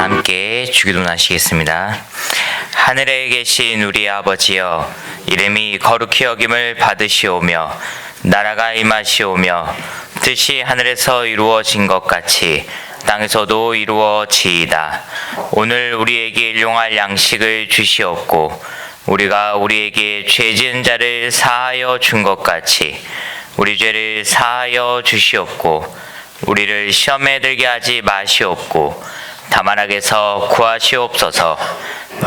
함께 주기도문하시겠습니다. 하늘에 계신 우리 아버지여, 이름이 거룩히 여김을 받으시오며 나라가 임하시오며 뜻이 하늘에서 이루어진 것 같이 땅에서도 이루어지이다. 오늘 우리에게 일용할 양식을 주시옵고 우리가 우리에게 죄 지은 자를 사하여 준 것 같이 우리 죄를 사하여 주시옵고 우리를 시험에 들게 하지 마시옵고 다만 악에서 구하시옵소서.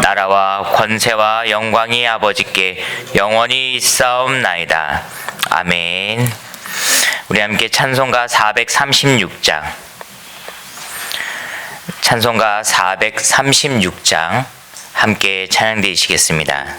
나라와 권세와 영광이 아버지께 영원히 있사옵나이다. 아멘. 우리 함께 찬송가 436장, 찬송가 436장 함께 찬양 드리시겠습니다.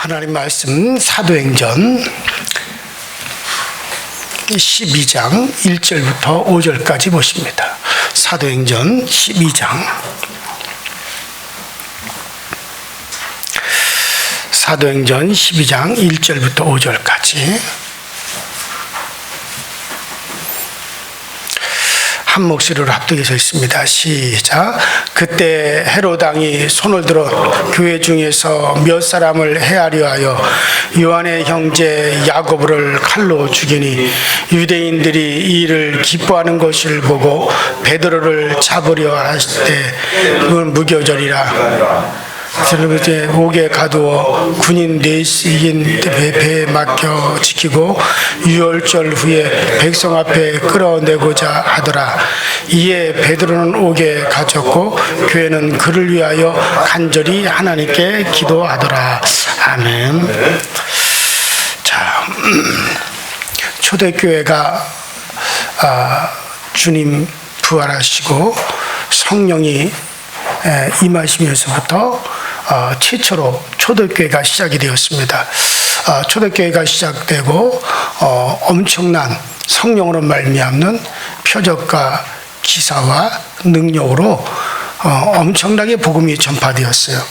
하나님 말씀 사도행전 12장 1절부터 5절까지 보십니다. 사도행전 12장 사도행전 12장 1절부터 5절까지 한 목소리로 합독해서 있습니다. 시작. 그때 헤롯 왕이 손을 들어 교회 중에서 몇 사람을 헤아려 하여 요한의 형제 야고보를 칼로 죽이니 유대인들이 이 일을 기뻐하는 것을 보고 베드로를 잡으려 하실 때 그건 무교절이라. 이제 옥에 가두어 군인 넷인 배에 맡겨 지키고 유월절 후에 백성 앞에 끌어내고자 하더라. 이에 베드로는 옥에 갇혔고 교회는 그를 위하여 간절히 하나님께 기도하더라. 아멘. 자, 초대교회가 주님 부활하시고 성령이 임하시면서부터 최초로 초대교회가 시작이 되었습니다. 초대교회가 시작되고 엄청난 성령으로 말미암는 표적과 기사와 능력으로 엄청나게 복음이 전파되었어요.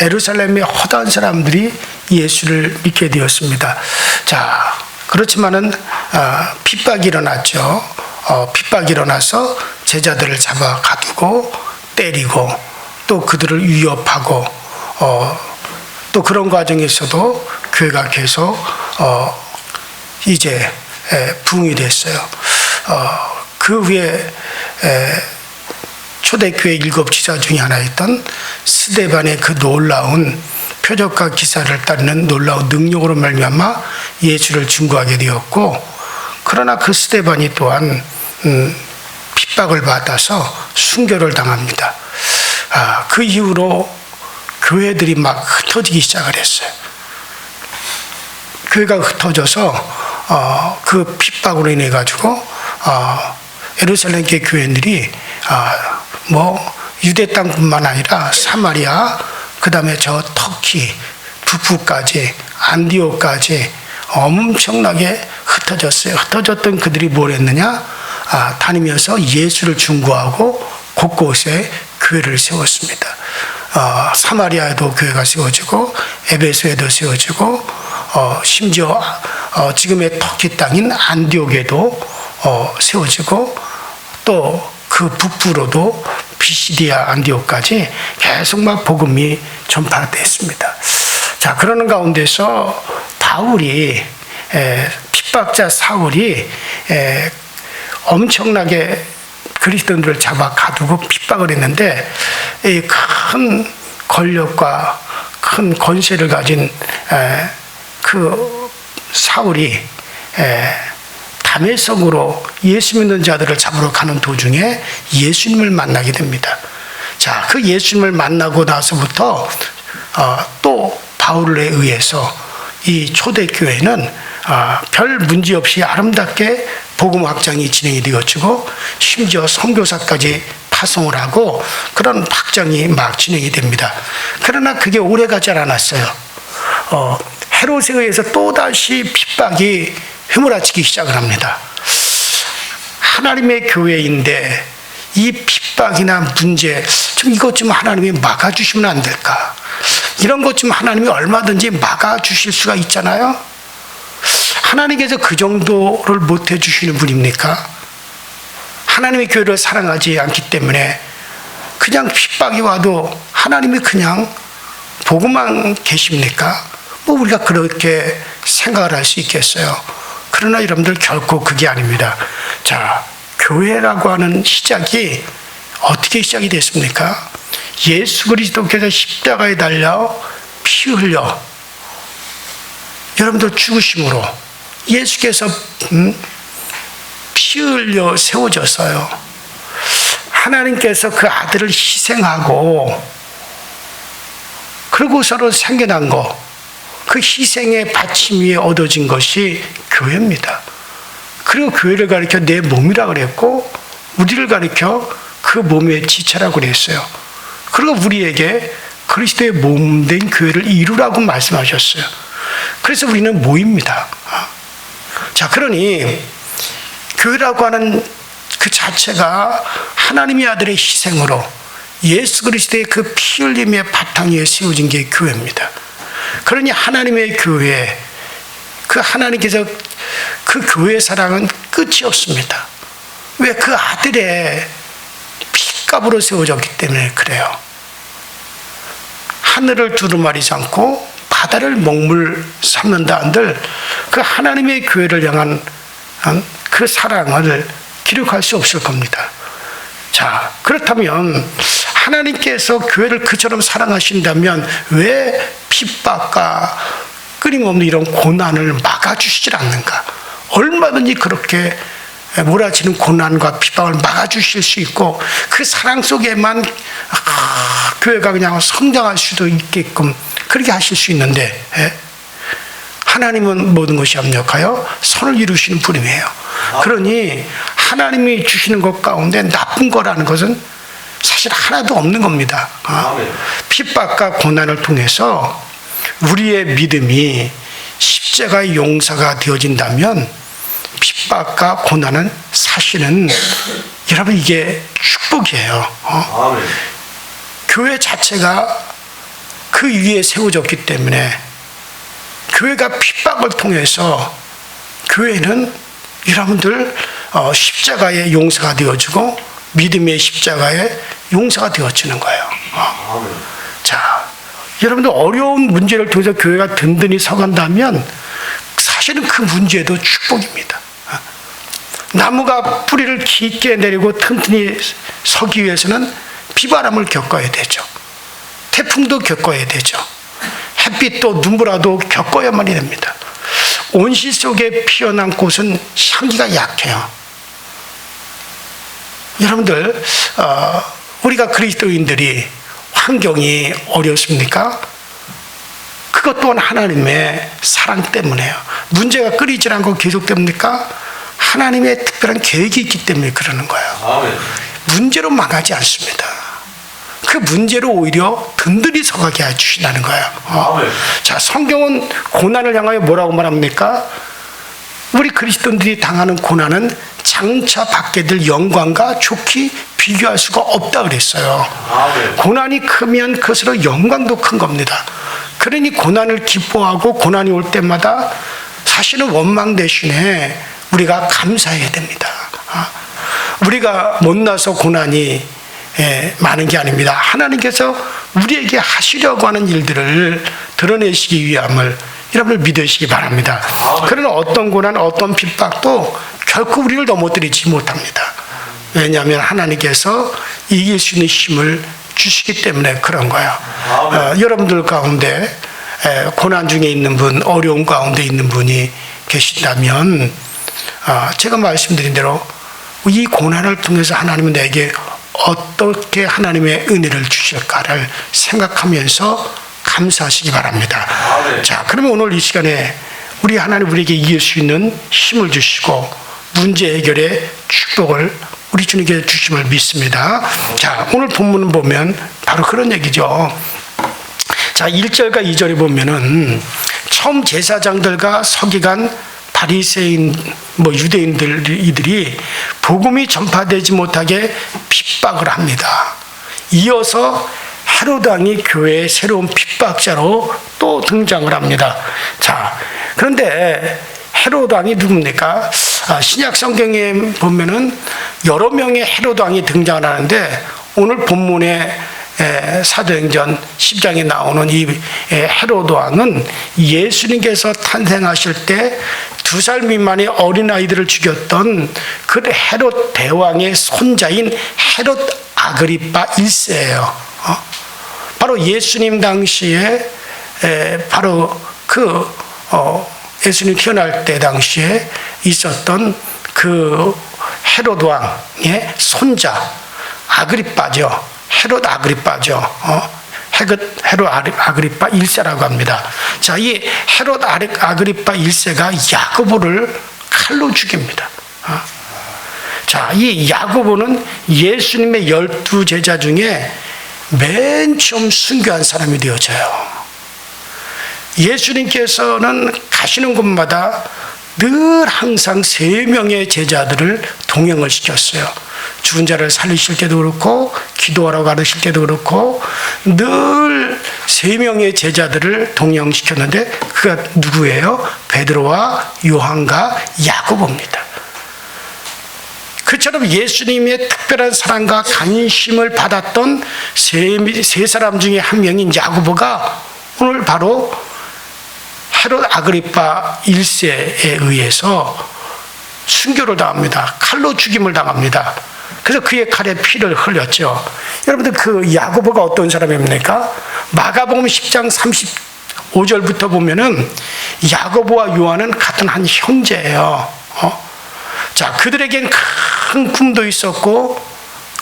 예루살렘의 허다한 사람들이 예수를 믿게 되었습니다. 자, 그렇지만은 핍박이 일어났죠. 핍박이 일어나서 제자들을 잡아 가두고 때리고 또 그들을 위협하고 또 그런 과정에서도 교회가 계속 이제 부흥이 됐어요. 그 후에 초대교회 7지사 중에 하나였던 스데반의 그 놀라운 표적과 기사를 따르는 놀라운 능력으로 말미암아 예수를 증거하게 되었고, 그러나 그 스데반이 또한 핍박을 받아서 순교를 당합니다. 그 이후로 교회들이 막 흩어지기 시작을 했어요. 교회가 흩어져서 그 핍박으로 인해 가지고 예루살렘 교회들이 뭐 유대 땅뿐만 아니라 사마리아, 그 다음에 저 터키 북부까지 안디옥까지 엄청나게 흩어졌어요. 흩어졌던 그들이 뭘 했느냐? 다니면서 예수를 증거하고 곳곳에 교회를 세웠습니다. 사마리아에도 교회가 세워지고 에베소에도 세워지고 심지어 지금의 터키 땅인 안디옥에도 세워지고 또 그 북부로도 비시디아 안디옥까지 계속 막 복음이 전파됐습니다. 자, 그러는 가운데서 바울이 핍박자 사울이 엄청나게 그리스도인들을 잡아 가두고 핍박을 했는데, 이 큰 권력과 큰 권세를 가진 그 사울이 담에성으로 예수 믿는 자들을 잡으러 가는 도중에 예수님을 만나게 됩니다. 자, 그 예수님을 만나고 나서부터 또 바울에 의해서 이 초대교회는 별 문제 없이 아름답게 복음 확장이 진행이 되어지고 심지어 선교사까지 파송을 하고 그런 확장이 막 진행이 됩니다. 그러나 그게 오래가지 않았어요. 헤롯에 의해서 또다시 핍박이 휘몰아치기 시작을 합니다. 하나님의 교회인데 이 핍박이나 문제 좀 이것 좀 하나님이 막아주시면 안 될까? 이런 것 좀 하나님이 얼마든지 막아주실 수가 있잖아요. 하나님께서 그 정도를 못 해주시는 분입니까? 하나님의 교회를 사랑하지 않기 때문에 그냥 핍박이 와도 하나님이 그냥 보고만 계십니까? 뭐 우리가 그렇게 생각을 할 수 있겠어요. 그러나 여러분들 결코 그게 아닙니다. 자, 교회라고 하는 시작이 어떻게 시작이 됐습니까? 예수 그리스도께서 십자가에 달려 피 흘려 여러분들 죽으심으로 예수께서 피 흘려 세워졌어요. 하나님께서 그 아들을 희생하고 그러고서는 생겨난 거, 그 희생의 받침 위에 얻어진 것이 교회입니다. 그리고 교회를 가리켜 내 몸이라 그랬고 우리를 가리켜 그 몸의 지체라고 그랬어요. 그리고 우리에게 그리스도의 몸된 교회를 이루라고 말씀하셨어요. 그래서 우리는 모입니다. 자, 그러니 교회라고 하는 그 자체가 하나님의 아들의 희생으로 예수 그리스도의 그 피 흘림의 바탕 위에 세워진 게 교회입니다. 그러니 하나님의 교회, 그 하나님께서 그 교회의 사랑은 끝이 없습니다. 왜 그 아들의 핏값으로 세워졌기 때문에 그래요. 하늘을 두루마리지 않고 바다를 먹물 삼는다 한들 그 하나님의 교회를 향한 그 사랑을 기록할 수 없을 겁니다. 자, 그렇다면 하나님께서 교회를 그처럼 사랑하신다면 왜 핍박과 끊임없는 이런 고난을 막아주시질 않는가? 얼마든지 그렇게 몰아치는 고난과 핍박을 막아주실 수 있고 그 사랑 속에만 교회가 그냥 성장할 수도 있게끔 그렇게 하실 수 있는데 하나님은 모든 것이 합력하여 선을 이루시는 분이에요. 그러니 하나님이 주시는 것 가운데 나쁜 거라는 것은 사실 하나도 없는 겁니다. 핍박과 고난을 통해서 우리의 믿음이 십자가의 용사가 되어진다면 핍박과 고난은 사실은 여러분 이게 축복이에요. 교회 자체가 그 위에 세워졌기 때문에 교회가 핍박을 통해서 교회는 여러분들 십자가의 용사가 되어지고 믿음의 십자가의 용사가 되어지는 거예요. 자, 여러분들 어려운 문제를 통해서 교회가 든든히 서간다면 사실은 그 문제도 축복입니다. 나무가 뿌리를 깊게 내리고 튼튼히 서기 위해서는 비바람을 겪어야 되죠. 태풍도 겪어야 되죠. 햇빛도 눈보라도 겪어야만이 됩니다. 온실 속에 피어난 꽃은 향기가 약해요. 여러분들 우리가 그리스도인들이 환경이 어렵습니까? 그것 또한 하나님의 사랑 때문에요. 문제가 끊이지 않고 계속됩니까? 하나님의 특별한 계획이 있기 때문에 그러는 거예요. 문제로 망하지 않습니다. 그 문제로 오히려 든든히 서가게 해주신다는 거예요. 자, 성경은 고난을 향하여 뭐라고 말합니까? 우리 그리스도인들이 당하는 고난은 장차 받게 될 영광과 좋게 비교할 수가 없다 그랬어요. 고난이 크면 그것으로 영광도 큰 겁니다. 그러니 고난을 기뻐하고 고난이 올 때마다 사실은 원망 대신에 우리가 감사해야 됩니다. 우리가 못나서 고난이 많은 게 아닙니다. 하나님께서 우리에게 하시려고 하는 일들을 드러내시기 위함을 여러분들 믿으시기 바랍니다. 그러나 어떤 고난, 어떤 핍박도 결코 우리를 넘어뜨리지 못합니다. 왜냐하면 하나님께서 이길 수 있는 힘을 주시기 때문에 그런 거예요. 여러분들 가운데 고난 중에 있는 분, 어려움 가운데 있는 분이 계신다면 제가 말씀드린 대로 이 고난을 통해서 하나님은 내게 어떻게 하나님의 은혜를 주실까를 생각하면서 감사하시기 바랍니다. 자, 그러면 오늘 이 시간에 우리 하나님 우리에게 이길 수 있는 힘을 주시고 문제 해결의 축복을 우리 주님께 주심을 믿습니다. 자, 오늘 본문을 보면 바로 그런 얘기죠. 자, 1절과 2절에 보면은 처음 제사장들과 서기관 바리새인 유대인들이 복음이 전파되지 못하게 핍박을 합니다. 이어서 헤롯 왕이 교회의 새로운 핍박자로 또 등장을 합니다. 자, 그런데 헤롯 왕이 누굽니까? 신약 성경에 보면은 여러 명의 헤롯 왕이 등장을 하는데 오늘 본문에 사도행전 10장에 나오는 이 헤롯 왕은 예수님께서 탄생하실 때 2살 미만의 어린아이들을 죽였던 그 헤롯 대왕의 손자인 헤롯 아그리파 1세예요. 바로 예수님 당시에 바로 예수님 태어날 때 당시에 있었던 그 헤롯 왕의 손자 아그리파죠. 헤롯 아그리파죠. 헤롯 아그리파 1세라고 합니다. 자, 이 헤롯 아그리파 1세가 야고보를 칼로 죽입니다. 자, 이 야고보는 예수님의 12제자 중에 맨 처음 순교한 사람이 되어져요. 예수님께서는 가시는 곳마다 늘 항상 3명의 제자들을 동행을 시켰어요. 죽은 자를 살리실 때도 그렇고 기도하러 가르칠 때도 그렇고 늘 3명의 제자들을 동행시켰는데 그가 누구예요? 베드로와 요한과 야고보입니다. 그처럼 예수님의 특별한 사랑과 관심을 받았던 세 사람 중에 한 명인 야고보가 오늘 바로 헤롯 아그리파 1세에 의해서 순교를 당합니다. 칼로 죽임을 당합니다. 그래서 그의 칼에 피를 흘렸죠. 여러분들 그 야고보가 어떤 사람입니까? 마가복음 10장 35절부터 보면은 야고보와 요한은 같은 한 형제예요. 자, 그들에겐 큰 꿈도 있었고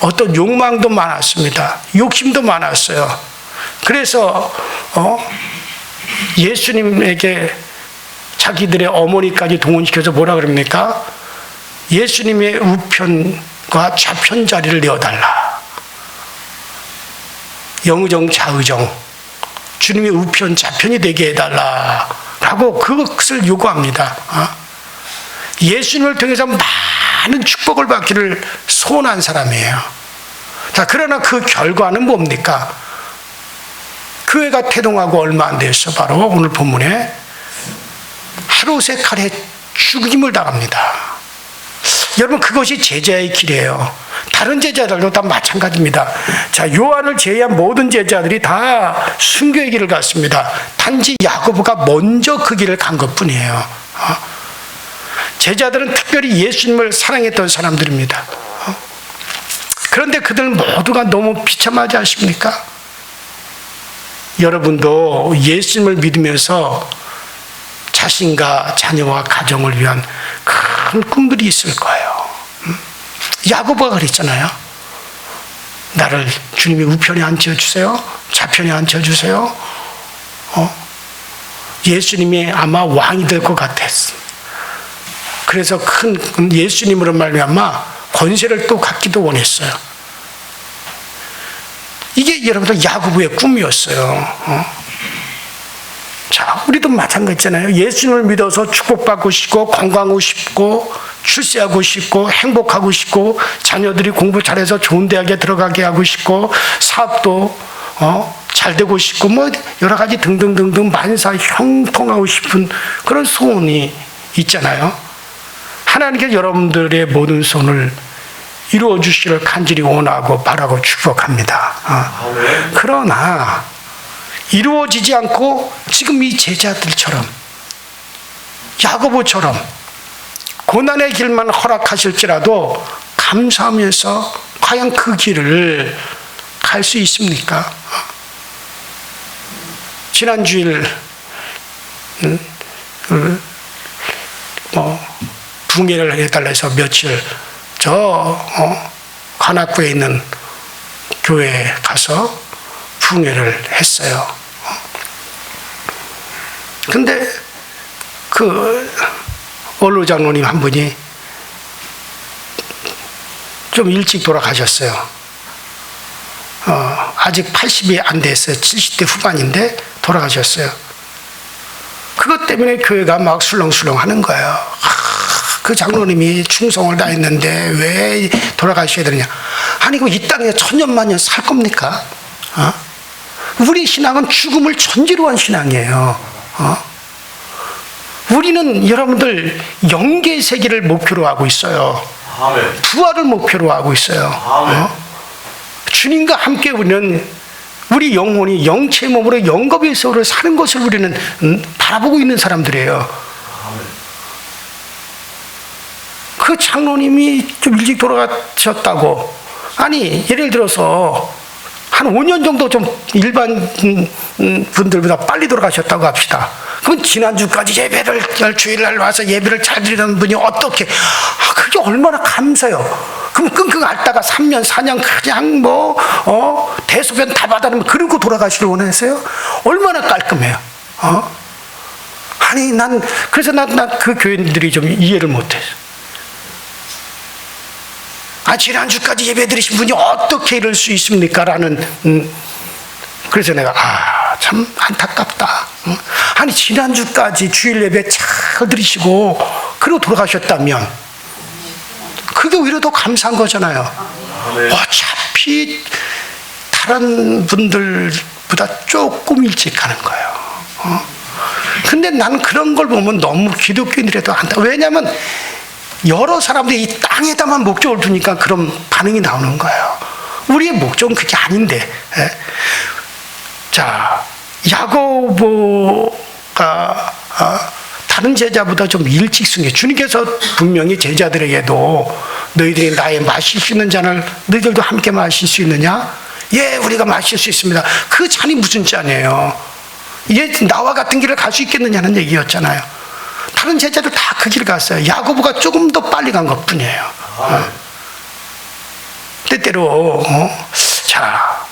어떤 욕망도 많았습니다. 욕심도 많았어요. 그래서 예수님에게 자기들의 어머니까지 동원시켜서 뭐라 그럽니까? 예수님의 우편과 좌편 자리를 내어달라. 영의정 좌의정 주님의 우편 좌편이 되게 해달라 라고 그것을 요구합니다. 예수님을 통해서 많은 축복을 받기를 소원한 사람이에요. 자, 그러나 그 결과는 뭡니까? 교회가 태동하고 얼마 안 됐어. 바로 오늘 본문에 헤롯의 칼에 죽임을 당합니다. 여러분, 그것이 제자의 길이에요. 다른 제자들도 다 마찬가지입니다. 자, 요한을 제외한 모든 제자들이 다 순교의 길을 갔습니다. 단지 야고보가 먼저 그 길을 간 것뿐이에요. 제자들은 특별히 예수님을 사랑했던 사람들입니다. 그런데 그들 모두가 너무 비참하지 않습니까? 여러분도 예수님을 믿으면서 자신과 자녀와 가정을 위한 큰 꿈들이 있을 거예요. 야고보가 그랬잖아요. 나를 주님의 우편에 앉혀주세요. 좌편에 앉혀주세요. 예수님이 아마 왕이 될 것 같았어. 그래서 큰 예수님으로 말미암아 권세를 또 갖기도 원했어요. 이게 여러분들 야고보의 꿈이었어요. 자, 우리도 마찬가지잖아요. 예수님을 믿어서 축복받고 싶고 건강하고 싶고 출세하고 싶고 행복하고 싶고 자녀들이 공부 잘해서 좋은 대학에 들어가게 하고 싶고 사업도 잘 되고 싶고 뭐 여러 가지 등등등등 만사 형통하고 싶은 그런 소원이 있잖아요. 하나님께서 여러분들의 모든 소원을 이루어 주시기를 간절히 원하고 바라고 축복합니다. 그러나 이루어지지 않고 지금 이 제자들처럼 야고보처럼 고난의 길만 허락하실지라도 감사하면서 과연 그 길을 갈 수 있습니까? 지난 주일 붕해를 해달라 해서 며칠 관악구에 있는 교회에 가서 붕해를 했어요. 근데 그 원로 장로님 한 분이 좀 일찍 돌아가셨어요. 아직 80이 안 됐어요. 70대 후반인데 돌아가셨어요. 그것 때문에 교회가 막 술렁술렁 하는 거예요. 그 장로님이 충성을 다했는데 왜 돌아가셔야 되느냐. 아니, 이 땅에 천년만년 살 겁니까? 우리 신앙은 죽음을 전제로 한 신앙이에요. 우리는 여러분들 영계 세계를 목표로 하고 있어요. 부활을 목표로 하고 있어요. 주님과 함께 우리는 우리 영혼이 영체 몸으로 영겁의 세월을 사는 것을 우리는 바라보고 있는 사람들이에요. 그 장로님이 좀 일찍 돌아가셨다고. 아니, 예를 들어서 한 5년 정도 좀 일반 분들보다 빨리 돌아가셨다고 합시다. 그럼 지난주까지 예배를 주일날 와서 예배를 잘 드리는 분이 어떻게 그게 얼마나 감사해요. 그럼 끙끙 앓다가 3년 4년 그냥 대소변 다 받아내면 그러고 돌아가시길 원하세요? 얼마나 깔끔해요. 아니, 그래서 난 그 교인들이 좀 이해를 못해요. 지난주까지 예배 드리신 분이 어떻게 이럴 수 있습니까? 라는, 그래서 내가, 참 안타깝다. 아니, 지난주까지 주일 예배 잘 드리시고, 그리고 돌아가셨다면, 그게 오히려 더 감사한 거잖아요. 어차피, 다른 분들보다 조금 일찍 가는 거예요. 근데 나는 그런 걸 보면 너무 기독교인들에도 안타. 왜냐하면, 여러 사람들이 이 땅에다만 목적을 두니까 그런 반응이 나오는 거예요. 우리의 목적은 그게 아닌데. 예. 자, 야고보가 다른 제자보다 좀 일찍 순교. 주님께서 분명히 제자들에게도 너희들이 나의 마실 수 있는 잔을 너희들도 함께 마실 수 있느냐? 예, 우리가 마실 수 있습니다. 그 잔이 무슨 잔이에요? 예, 나와 같은 길을 갈 수 있겠느냐는 얘기였잖아요. 다른 제자들 다 그 길을 갔어요. 야고보가 조금 더 빨리 간 것뿐이에요. 때때로 자,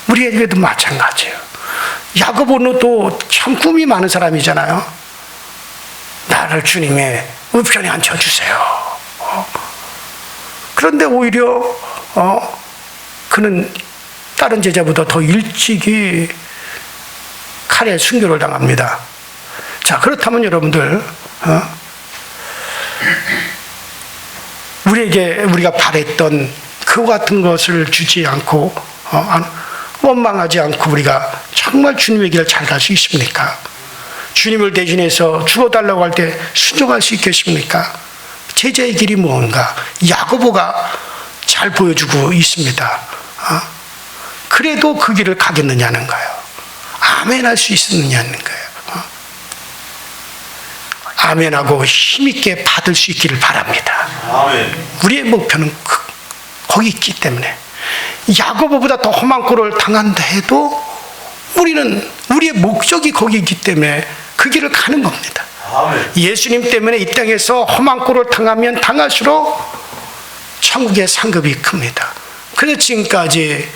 우리에게도 마찬가지예요. 야고보는 또 참 꿈이 많은 사람이잖아요. 나를 주님의 우편에 앉혀주세요. 그런데 오히려 그는 다른 제자보다 더 일찍이 칼에 순교를 당합니다. 자, 그렇다면 여러분들 우리가 바랬던 그와 같은 것을 주지 않고 원망하지 않고 우리가 정말 주님의 길을 잘 갈 수 있습니까? 주님을 대신해서 죽어달라고 할 때 순종할 수 있겠습니까? 제자의 길이 뭔가 야고보가 잘 보여주고 있습니다. 그래도 그 길을 가겠느냐는 거예요. 아멘할 수 있느냐는 거예요. 아멘하고 힘있게 받을 수 있기를 바랍니다. 아멘. 우리의 목표는 거기 있기 때문에 야고보보다 더 험한 꼴을 당한다 해도 우리는 우리의 목적이 거기 있기 때문에 그 길을 가는 겁니다. 아멘. 예수님 때문에 이 땅에서 험한 꼴을 당하면 당할수록 천국의 상급이 큽니다. 그래서 지금까지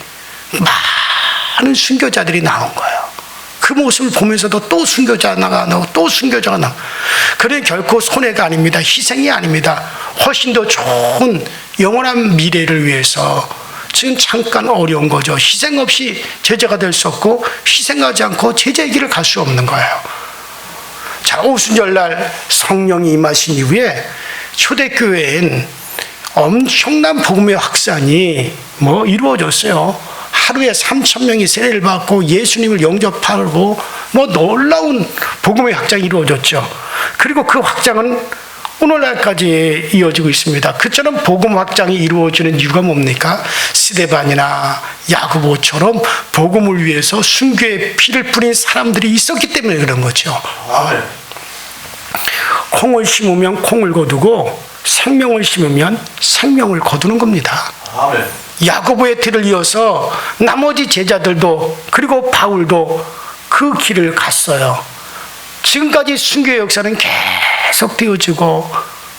많은 순교자들이 나온 거예요. 그 모습을 보면서도 또 순교자가 나가고 또 순교자가 나가고. 그는 결코 손해가 아닙니다. 희생이 아닙니다. 훨씬 더 좋은 영원한 미래를 위해서 지금 잠깐 어려운 거죠. 희생 없이 제자가 될 수 없고 희생하지 않고 제자의 길을 갈 수 없는 거예요. 자, 오순절날 성령이 임하신 이후에 초대교회엔 엄청난 복음의 확산이 이루어졌어요. 하루에 3,000명이 세례를 받고 예수님을 영접하고 놀라운 복음의 확장이 이루어졌죠. 그리고 그 확장은 오늘날까지 이어지고 있습니다. 그처럼 복음 확장이 이루어지는 이유가 뭡니까? 스데반이나 야고보처럼 복음을 위해서 순교의 피를 뿌린 사람들이 있었기 때문에 그런 거죠. 콩을 심으면 콩을 거두고 생명을 심으면 생명을 거두는 겁니다. 아멘. 야고보의 뒤를 이어서 나머지 제자들도 그리고 바울도 그 길을 갔어요. 지금까지 순교의 역사는 계속 되어지고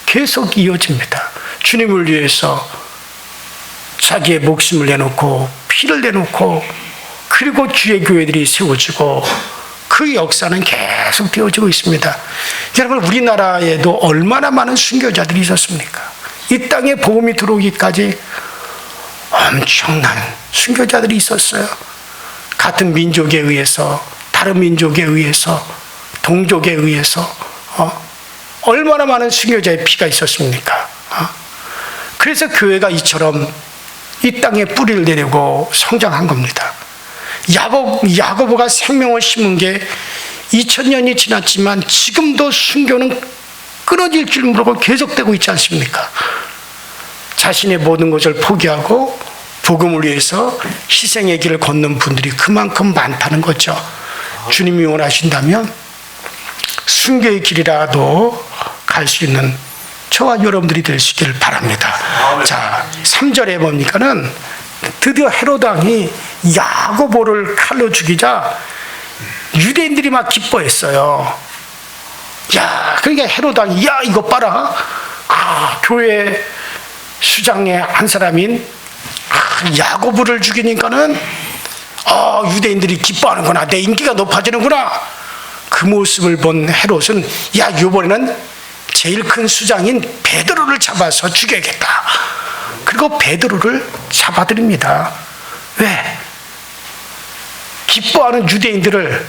계속 이어집니다. 주님을 위해서 자기의 목숨을 내놓고 피를 내놓고 그리고 주의 교회들이 세워지고 그 역사는 계속 되어지고 있습니다. 여러분, 우리나라에도 얼마나 많은 순교자들이 있었습니까? 이 땅에 복음이 들어오기까지 엄청난 순교자들이 있었어요. 같은 민족에 의해서, 다른 민족에 의해서, 동족에 의해서 얼마나 많은 순교자의 피가 있었습니까? 그래서 교회가 이처럼 이 땅에 뿌리를 내리고 성장한 겁니다. 야고보가 생명을 심은 게 2000년이 지났지만 지금도 순교는 끊어질 줄 모르고 계속되고 있지 않습니까? 자신의 모든 것을 포기하고 복음을 위해서 희생의 길을 걷는 분들이 그만큼 많다는 거죠. 주님이 원하신다면 순교의 길이라도 갈 수 있는 저와 여러분들이 될 수 있기를 바랍니다. 자, 3절에 뭡니까는 드디어 헤롯 왕이 야고보를 칼로 죽이자 유대인들이 막 기뻐했어요. 야, 그러니까 헤롯 왕이 야, 이거 봐라. 교회 수장의 한 사람인 야고보를 죽이니까는 유대인들이 기뻐하는구나. 내 인기가 높아지는구나. 그 모습을 본 헤롯은 야, 이번에는 제일 큰 수장인 베드로를 잡아서 죽여야겠다. 그리고 베드로를 잡아들입니다. 왜? 기뻐하는 유대인들을,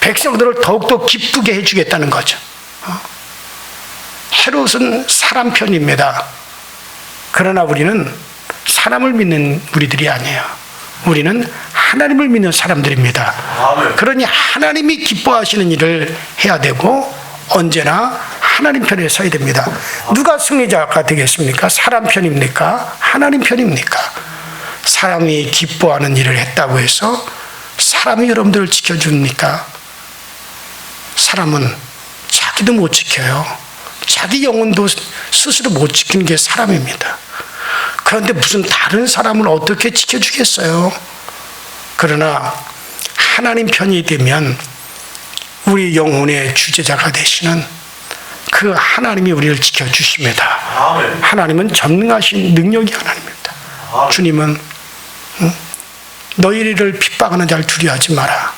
백성들을 더욱더 기쁘게 해주겠다는 거죠. 헤롯은 사람 편입니다. 그러나 우리는 사람을 믿는 우리들이 아니에요. 우리는 하나님을 믿는 사람들입니다. 그러니 하나님이 기뻐하시는 일을 해야 되고 언제나 하나님 편에 서야 됩니다. 누가 승리자가 되겠습니까? 사람 편입니까? 하나님 편입니까? 사람이 기뻐하는 일을 했다고 해서 사람이 여러분들을 지켜줍니까? 사람은 자기도 못 지켜요. 자기 영혼도 스스로 못 지키는 게 사람입니다. 그런데 무슨 다른 사람을 어떻게 지켜주겠어요? 그러나 하나님 편이 되면 우리 영혼의 주제자가 되시는 그 하나님이 우리를 지켜주십니다. 하나님은 전능하신 능력이 하나님입니다. 주님은 너희를 핍박하는 자를 두려워하지 마라.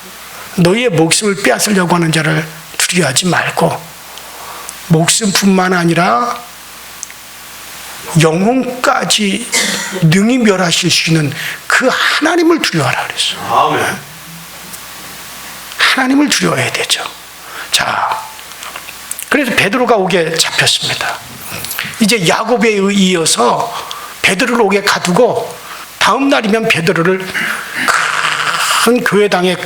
너희의 목숨을 빼앗으려고 하는 자를 두려워하지 말고 목숨뿐만 아니라 영혼까지 능히 멸하실 수 있는 그 하나님을 두려워하라 그랬어요. 하나님을 두려워해야 되죠. 자, 그래서 베드로가 옥에 잡혔습니다. 이제 야곱에 이어서 베드로를 옥에 가두고 다음 날이면 베드로를 큰 교회당에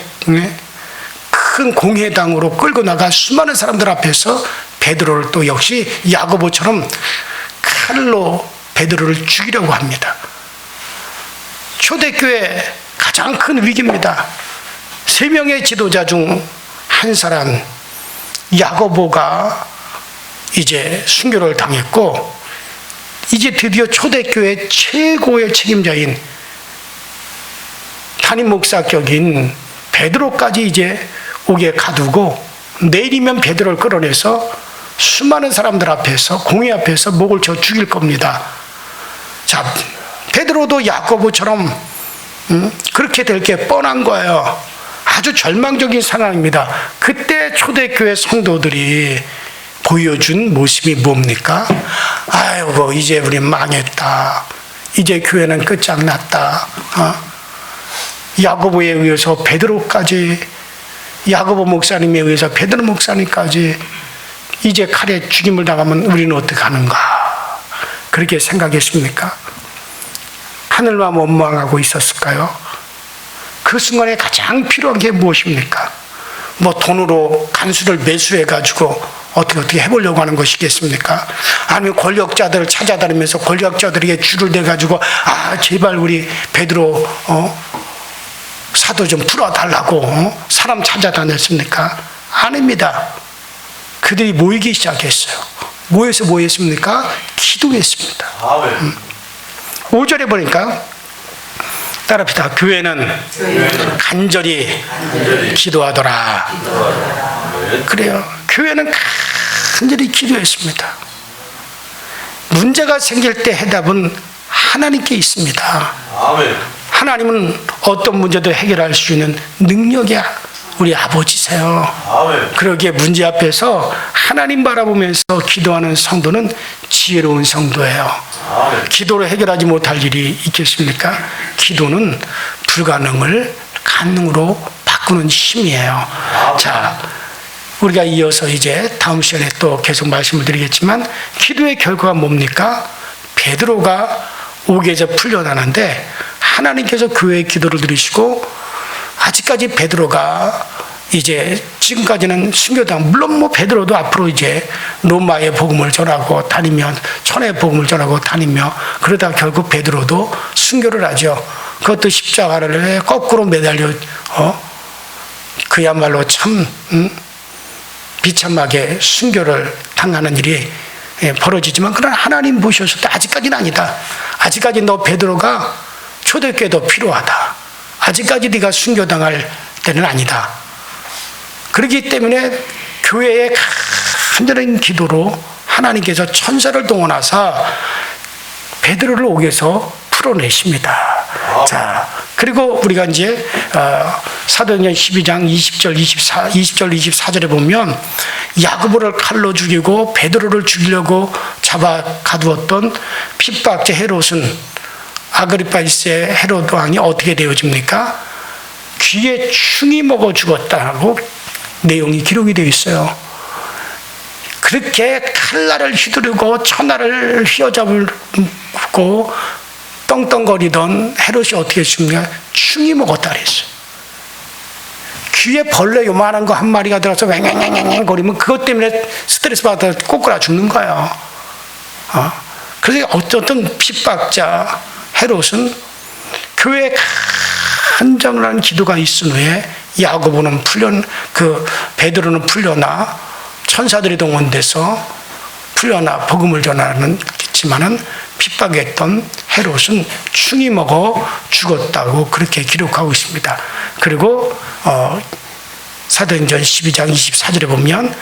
큰 공회당으로 끌고 나가 수많은 사람들 앞에서 베드로를 또 역시 야고보처럼 칼로 베드로를 죽이려고 합니다. 초대교회 가장 큰 위기입니다. 3명의 지도자 중 한 사람 야고보가 이제 순교를 당했고 이제 드디어 초대교회 최고의 책임자인 담임 목사격인 베드로까지 이제 옥에 가두고 내일이면 베드로를 끌어내서 수많은 사람들 앞에서 공회 앞에서 목을 쳐 죽일 겁니다. 자, 베드로도 야고보처럼 그렇게 될 게 뻔한 거예요. 아주 절망적인 상황입니다. 그때 초대교회 성도들이 보여준 모습이 뭡니까? 아이고 이제 우리 망했다. 이제 교회는 끝장났다. 야고보에 의해서 베드로까지, 야고보 목사님에 의해서 베드로 목사님까지 이제 칼에 죽임을 당하면 우리는 어떻게 하는가? 그렇게 생각했습니까? 하늘만 원망하고 있었을까요? 그 순간에 가장 필요한 게 무엇입니까? 뭐 돈으로 간수를 매수해가지고 어떻게 해보려고 하는 것이겠습니까? 아니면 권력자들을 찾아다니면서 권력자들에게 줄을 대가지고 제발 우리 베드로 사도 좀 풀어달라고 사람 찾아다녔습니까? 아닙니다. 그들이 모이기 시작했어요. 모여서 뭐 했습니까? 기도했습니다. 5절에 보니까 따라합시다. 교회는 간절히 기도하더라. 그래요. 교회는 간절히 기도했습니다. 문제가 생길 때 해답은 하나님께 있습니다. 하나님은 어떤 문제도 해결할 수 있는 능력이 우리 아버지세요. 그러기에 문제 앞에서 하나님 바라보면서 기도하는 성도는 지혜로운 성도예요. 기도로 해결하지 못할 일이 있겠습니까? 기도는 불가능을 가능으로 바꾸는 힘이에요. 자, 우리가 이어서 이제 다음 시간에 또 계속 말씀을 드리겠지만 기도의 결과가 뭡니까? 베드로가 옥에서 풀려나는데 하나님께서 교회의 기도를 들으시고 아직까지 베드로가 이제 지금까지는 순교당, 물론 뭐 베드로도 앞으로 이제 로마의 복음을 전하고 다니며 천의 복음을 전하고 다니며 그러다 결국 베드로도 순교를 하죠. 그것도 십자가를 거꾸로 매달려 그야말로 참 비참하게 순교를 당하는 일이 벌어지지만 그러나 하나님 보셔서도 아직까지는 아니다. 아직까지 너 베드로가 초대교회도 필요하다. 아직까지 네가 순교당할 때는 아니다. 그렇기 때문에 교회의 간절한 기도로 하나님께서 천사를 동원하사 베드로를 옥에서 풀어내십니다. 자, 그리고 우리가 이제 사도행전 12장 20절 24절에 보면 야고보를 칼로 죽이고 베드로를 죽이려고 잡아 가두었던 핍박자 헤롯은 아그리파 1세 헤롯 왕이 어떻게 되어집니까? 귀에 충이 먹어 죽었다고 내용이 기록이 되어 있어요. 그렇게 칼날을 휘두르고 천하를 휘어잡고 떵떵거리던 헤롯이 어떻게 죽습니까? 충이 먹었다 그랬어요. 귀에 벌레 요만한 거 한 마리가 들어서 왱왱왱왱 거리면 그것 때문에 스트레스 받아 꼬꾸라 죽는 거예요. 그래서 어떤 핍박자 헤롯은 교회에 간절한 기도가 있은 후에 야고보는 베드로는 풀려나 천사들이 동원돼서 풀려나 복음을 전하는지만은 핍박했던 헤롯은 충이 먹어 죽었다고 그렇게 기록하고 있습니다. 그리고 사도행전 12장 24절에 보면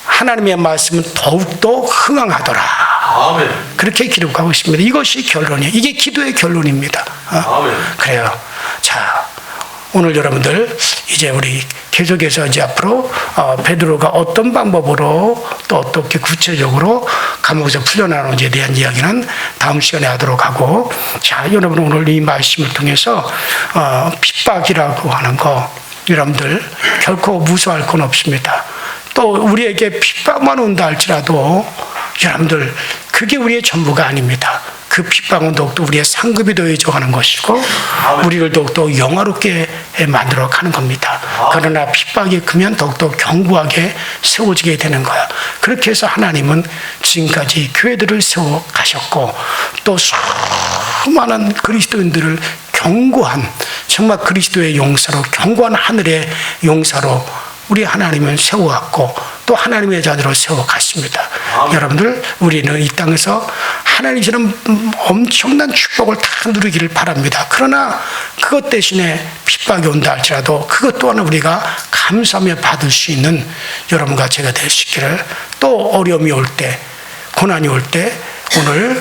하나님의 말씀은 더욱더 흥황하더라. 아멘. 그렇게 기록하고 있습니다. 이것이 결론이에요. 이게 기도의 결론입니다. 아멘. 그래요. 자, 오늘 여러분들 이제 우리 계속해서 이제 앞으로 베드로가 어떤 방법으로 또 어떻게 구체적으로 감옥에서 풀려나오는지에 대한 이야기는 다음 시간에 하도록 하고, 자, 여러분 오늘 이 말씀을 통해서 핍박이라고 하는 거 여러분들 결코 무서워할 건 없습니다. 또 우리에게 핍박만 온다 할지라도 여러분들 그게 우리의 전부가 아닙니다. 그 핍박은 더욱더 우리의 상급이 더해져 가는 것이고 우리를 더욱더 영화롭게 만들어 가는 겁니다. 그러나 핍박이 크면 더욱더 견고하게 세워지게 되는 거야. 그렇게 해서 하나님은 지금까지 교회들을 세워 가셨고 또 수많은 그리스도인들을 견고한 정말 그리스도의 용사로 견고한 하늘의 용사로 우리 하나님은 세워왔고 또 하나님의 자녀로 세워갔습니다. 여러분들 우리는 이 땅에서 하나님처럼 엄청난 축복을 다 누리기를 바랍니다. 그러나 그것 대신에 핍박이 온다 할지라도 그것 또한 우리가 감사하며 받을 수 있는 여러분과 제가 될 수 있기를, 또 어려움이 올 때 고난이 올 때 오늘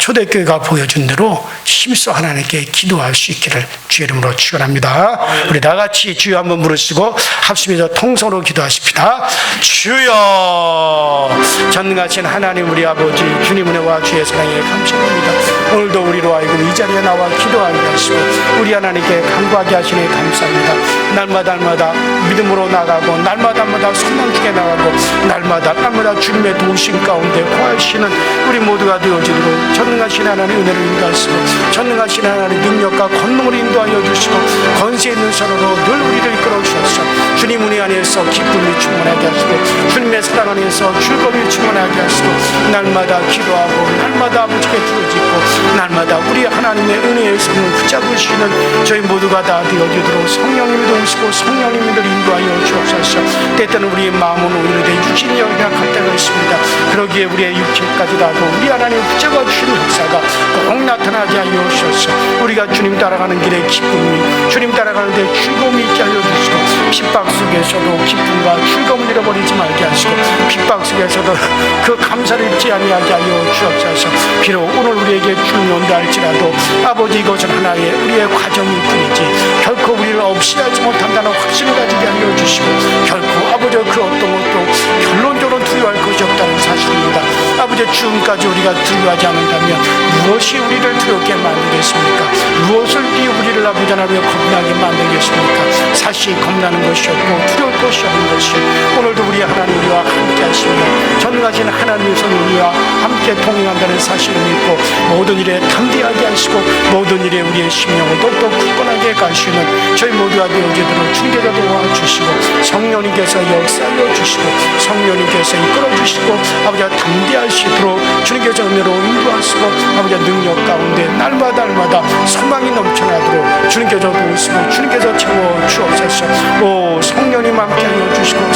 초대교회가 보여준 대로 힘써 하나님께 기도할 수 있기를 주의 이름으로 축원합니다. 우리 다 같이 주여 한번 부르시고 합심해서 통성으로 기도하십시다. 주여, 전능하신 하나님 우리 아버지, 주님 은혜와 주의 사랑에 감사합니다. 오늘도 우리로 하여금 이 자리에 나와 기도하게 하시고 우리 하나님께 간구하게 하시니 감사합니다. 날마다 믿음으로 나가고 날마다 소망 중에 나가고 날마다 주님의 도우심 가운데 거하시는 우리 모두가 되어지도록 전능하신 하나님 은혜를 인도하시고 전능하신 하나님 능력과 권능을 인도하여 주시고 권세 있는 손으로 늘 우리를 이끌어 주셔서 주님 은혜 안에서 기쁨이 충만하게 하시고 주님의 사랑 안에서 즐거움이 충만하게 하시고 날마다 기도하고 날마다 아버지께 부르짖고 날마다 우리 하나님의 은혜의 손을 붙잡으시는 저희 모두가 다 되어지도록 성령님이 도우시고 성령님이 늘 인도하여 주옵소서. 때때는 우리의 마음은 오히려 육신이 연약할 때가 있습니다. 그러기에 우리의 육체까지라도 우리 하나님 붙잡아 주시는 역사가 꼭 나타나게 하여 주셔서 우리가 주님 따라가는 길에 기쁨이, 주님 따라가는 데 즐거움이 있게 하여 주시고 핍박 속에서도 기쁨과 즐거움을 잃어버리지 말게 하시고 핍박 속에서도 그 감사를 잊지 아니하게 하여 주옵소서. 비록 오늘 우리에게 주님이 온다 할지라도 아버지 이것은 하나의 우리의 과정일 뿐이지 결코 우리를 없이 하지 못한다는 확신을 가지게 하여 주시고 결코 아버지 그 어떤 것도 결론적으로 두려워할 것이 없다는 사실입니다. 아버지 지금까지 우리가 두려워하지 않는다면 무엇이 우리를 두렵게 만들겠습니까? 무엇을 우리를 아버지 하나님 겁나게 만들겠습니까? 사실 겁나는 것이 없고 두려울 것이 없는 것이 오늘도 우리 하나님 우리와 함께 하시며 전능하신 하나님의 손 우리와 함께 동행한다는 사실을 믿고 모든 일에 담대하게 하시고 모든 일에 우리의 심령을 더욱더 굳건하게 가시는 저희 모두가 되어지도록 주님께서 도와주시고 성령님께서 역사하여 주시고 성령님께서 이끌어 주시고 아버지가 담대하시도록 주님께서 은혜로 인도하시고 아버지가 능력 가운데 날마다 소망이 넘쳐나도록 주님께서 도우시고 주님께서 채워 주옵소서. 오 성령님 함께하여 주시고